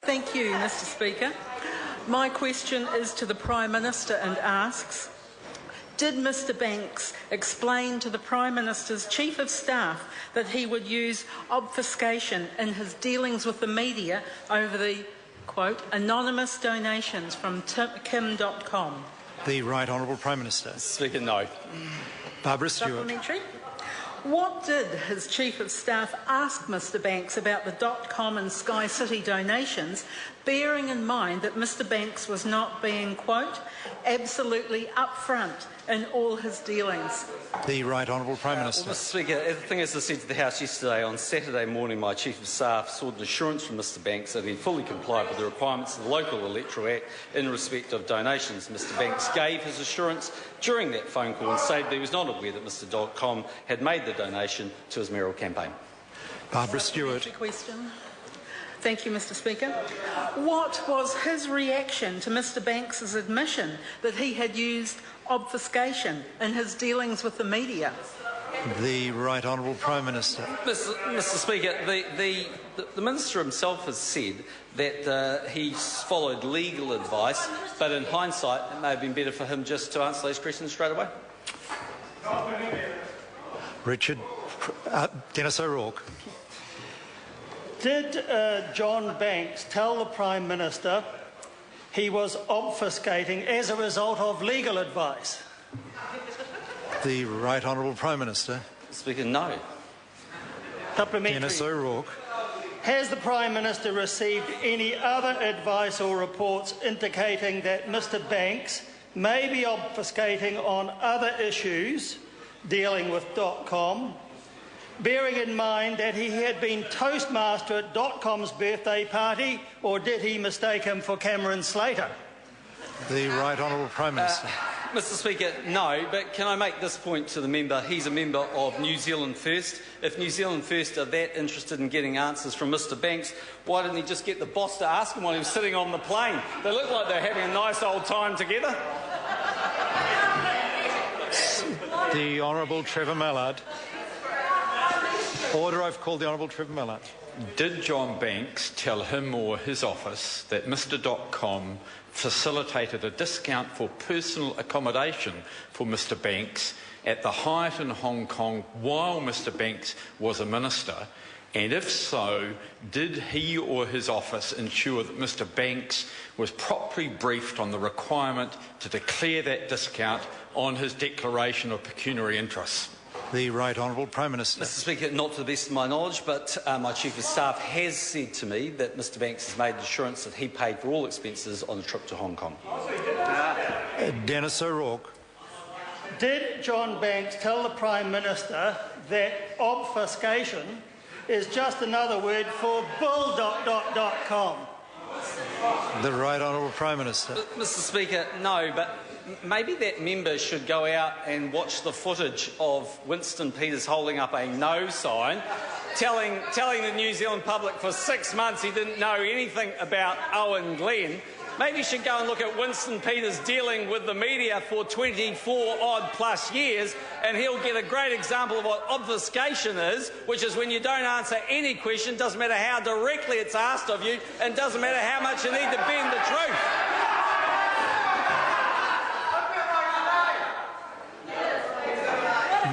Thank you, Mr. Speaker. My question is to the Prime Minister and asks, did Mr Banks explain to the Prime Minister's Chief of Staff that he would use obfuscation in his dealings with the media over the, quote, anonymous donations from Kim.com? The Right Honourable Prime Minister. Speaker, no. Barbara Stewart. Supplementary. What did his Chief of Staff ask Mr Banks about the .com and Sky City donations, bearing in mind that Mr Banks was not being, quote, absolutely upfront in all his dealings? The Right Honourable Prime Minister. Well, Mr Speaker, the thing is, I said to the House yesterday, on Saturday morning my Chief of Staff sought an assurance from Mr Banks that he fully complied with the requirements of the Local Electoral Act in respect of donations. Mr Banks gave his assurance during that phone call and stated he was not aware that Mr .com had made the donation to his mayoral campaign. Barbara Stewart. Question. Thank you, Mr Speaker. What was his reaction to Mr Banks's admission that he had used obfuscation in his dealings with the media? The Right Honourable Prime Minister. Mr Speaker, the Minister himself has said that he followed legal advice, but in hindsight it may have been better for him just to answer those questions straight away. Dennis O'Rourke. Did John Banks tell the Prime Minister he was obfuscating as a result of legal advice? The Right Honourable Prime Minister. Speaker, no. Supplementary. Dennis O'Rourke. Has the Prime Minister received any other advice or reports indicating that Mr Banks may be obfuscating on other issues dealing with .com, bearing in mind that he had been Toastmaster at .com's birthday party, or did he mistake him for Cameron Slater? The Right Honourable Prime Minister. Mr Speaker, no, but can I make this point to the member? He's a member of New Zealand First. If New Zealand First are that interested in getting answers from Mr Banks, why didn't he just get the boss to ask him while he was sitting on the plane? They look like they're having a nice old time together. The Honourable Trevor Mallard. Order, I've called the Honourable Trevor Mallard. Did John Banks tell him or his office that Mr .com facilitated a discount for personal accommodation for Mr Banks at the Hyatt in Hong Kong while Mr Banks was a minister? And if so, did he or his office ensure that Mr Banks was properly briefed on the requirement to declare that discount on his declaration of pecuniary interests? The Right Honourable Prime Minister. Mr Speaker, not to the best of my knowledge, but my Chief of Staff has said to me that Mr Banks has made assurance that he paid for all expenses on the trip to Hong Kong. Dennis O'Rourke. Did John Banks tell the Prime Minister that obfuscation is just another word for bull.com? The Right Honourable Prime Minister. Mr Speaker, no, but maybe that member should go out and watch the footage of Winston Peters holding up a no sign, telling the New Zealand public for 6 months he didn't know anything about Owen Glenn. Maybe you should go and look at Winston Peters dealing with the media for 24-odd plus years, and he'll get a great example of what obfuscation is, which is when you don't answer any question, doesn't matter how directly it's asked of you, and doesn't matter how much you need to bend the truth.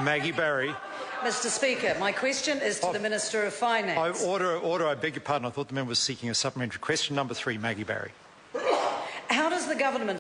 Maggie Barry. Mr Speaker, my question is to the Minister of Finance. Order, I beg your pardon. I thought the member was seeking a supplementary question. Number 3, Maggie Barry. How does the government